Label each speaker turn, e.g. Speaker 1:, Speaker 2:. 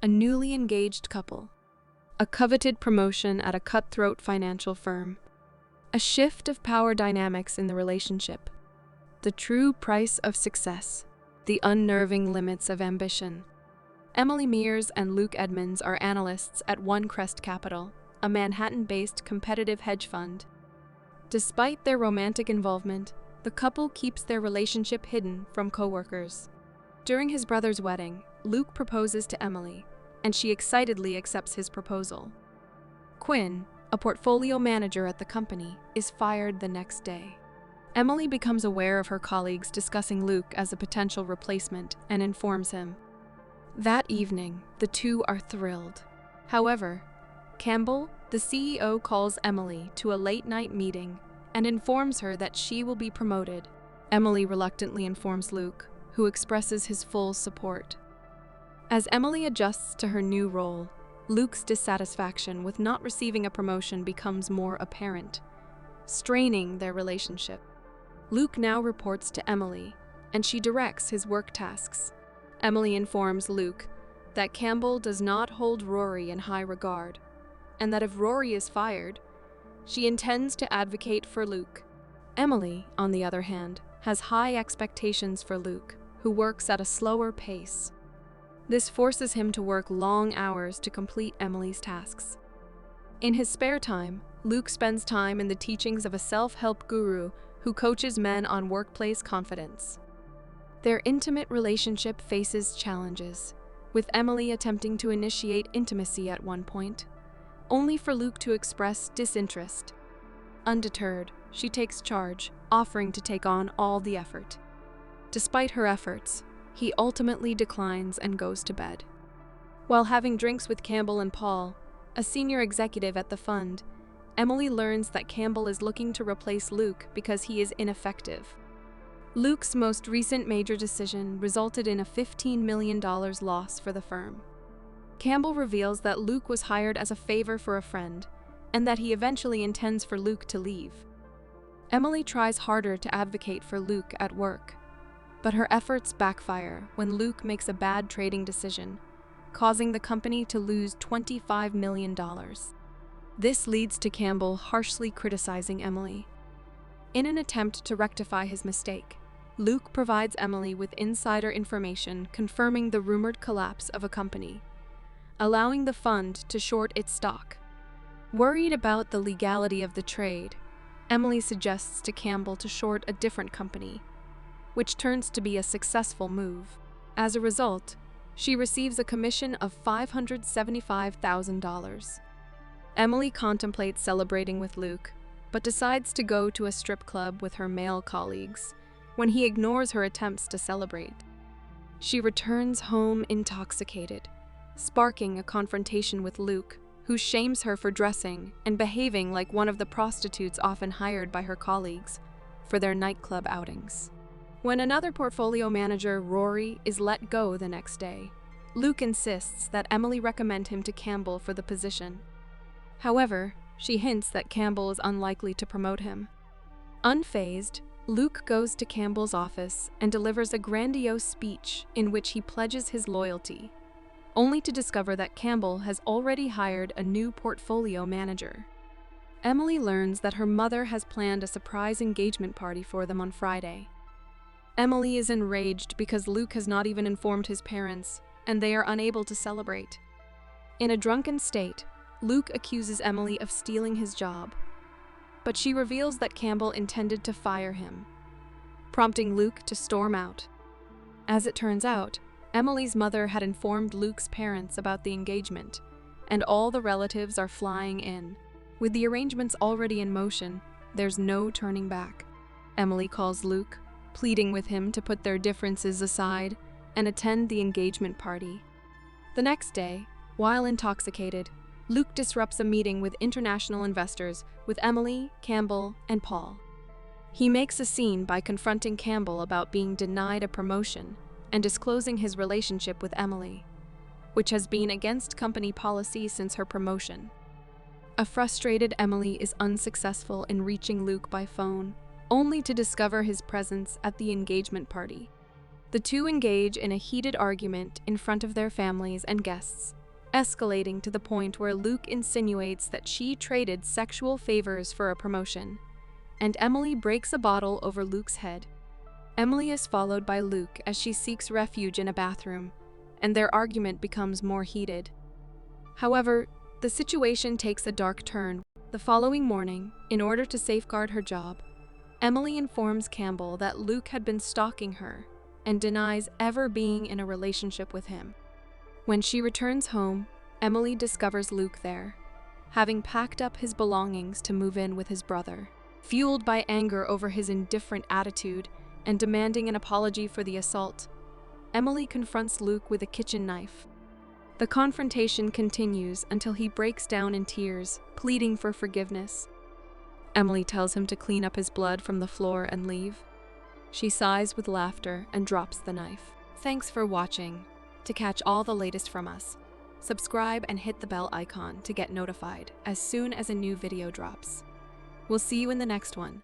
Speaker 1: a newly engaged couple, a coveted promotion at a cutthroat financial firm, a shift of power dynamics in the relationship, the true price of success, the unnerving limits of ambition. Emily Mears and Luke Edmonds are analysts at One Crest Capital, a Manhattan-based competitive hedge fund. Despite their romantic involvement, the couple keeps their relationship hidden from coworkers. During his brother's wedding, Luke proposes to Emily, and she excitedly accepts his proposal. Quinn, a portfolio manager at the company, is fired the next day. Emily becomes aware of her colleagues discussing Luke as a potential replacement and informs him. That evening, the two are thrilled. However, Campbell, the CEO, calls Emily to a late-night meeting and informs her that she will be promoted. Emily reluctantly informs Luke, who expresses his full support. As Emily adjusts to her new role, Luke's dissatisfaction with not receiving a promotion becomes more apparent, straining their relationship. Luke now reports to Emily, and she directs his work tasks. Emily informs Luke that Campbell does not hold Rory in high regard, and that if Rory is fired, she intends to advocate for Luke. Emily, on the other hand, has high expectations for Luke, who works at a slower pace. This forces him to work long hours to complete Emily's tasks. In his spare time, Luke spends time in the teachings of a self-help guru who coaches men on workplace confidence. Their intimate relationship faces challenges, with Emily attempting to initiate intimacy at one point, only for Luke to express disinterest. Undeterred, she takes charge, offering to take on all the effort. Despite her efforts, he ultimately declines and goes to bed. While having drinks with Campbell and Paul, a senior executive at the fund, Emily learns that Campbell is looking to replace Luke because he is ineffective. Luke's most recent major decision resulted in a $15 million loss for the firm. Campbell reveals that Luke was hired as a favor for a friend, and that he eventually intends for Luke to leave. Emily tries harder to advocate for Luke at work, but her efforts backfire when Luke makes a bad trading decision, causing the company to lose $25 million. This leads to Campbell harshly criticizing Emily. In an attempt to rectify his mistake, Luke provides Emily with insider information confirming the rumored collapse of a company, allowing the fund to short its stock. Worried about the legality of the trade, Emily suggests to Campbell to short a different company, which turns to be a successful move. As a result, she receives a commission of $575,000. Emily contemplates celebrating with Luke, but decides to go to a strip club with her male colleagues when he ignores her attempts to celebrate. She returns home intoxicated, sparking a confrontation with Luke, who shames her for dressing and behaving like one of the prostitutes often hired by her colleagues for their nightclub outings. When another portfolio manager, Rory, is let go the next day, Luke insists that Emily recommend him to Campbell for the position. However, she hints that Campbell is unlikely to promote him. Unfazed, Luke goes to Campbell's office and delivers a grandiose speech in which he pledges his loyalty, only to discover that Campbell has already hired a new portfolio manager. Emily learns that her mother has planned a surprise engagement party for them on Friday. Emily is enraged because Luke has not even informed his parents, and they are unable to celebrate. In a drunken state, Luke accuses Emily of stealing his job, but she reveals that Campbell intended to fire him, prompting Luke to storm out. As it turns out, Emily's mother had informed Luke's parents about the engagement, and all the relatives are flying in. With the arrangements already in motion, there's no turning back. Emily calls Luke, pleading with him to put their differences aside and attend the engagement party. The next day, while intoxicated, Luke disrupts a meeting with international investors with Emily, Campbell, and Paul. He makes a scene by confronting Campbell about being denied a promotion and disclosing his relationship with Emily, which has been against company policy since her promotion. A frustrated Emily is unsuccessful in reaching Luke by phone, only to discover his presence at the engagement party. The two engage in a heated argument in front of their families and guests, escalating to the point where Luke insinuates that she traded sexual favors for a promotion, and Emily breaks a bottle over Luke's head. Emily is followed by Luke as she seeks refuge in a bathroom, and their argument becomes more heated. However, the situation takes a dark turn. The following morning, in order to safeguard her job, Emily informs Campbell that Luke had been stalking her and denies ever being in a relationship with him. When she returns home, Emily discovers Luke there, having packed up his belongings to move in with his brother. Fueled by anger over his indifferent attitude and demanding an apology for the assault, Emily confronts Luke with a kitchen knife. The confrontation continues until he breaks down in tears, pleading for forgiveness. Emily tells him to clean up his blood from the floor and leave. She sighs with laughter and drops the knife. Thanks for watching. To catch all the latest from us, subscribe and hit the bell icon to get notified as soon as a new video drops. We'll see you in the next one.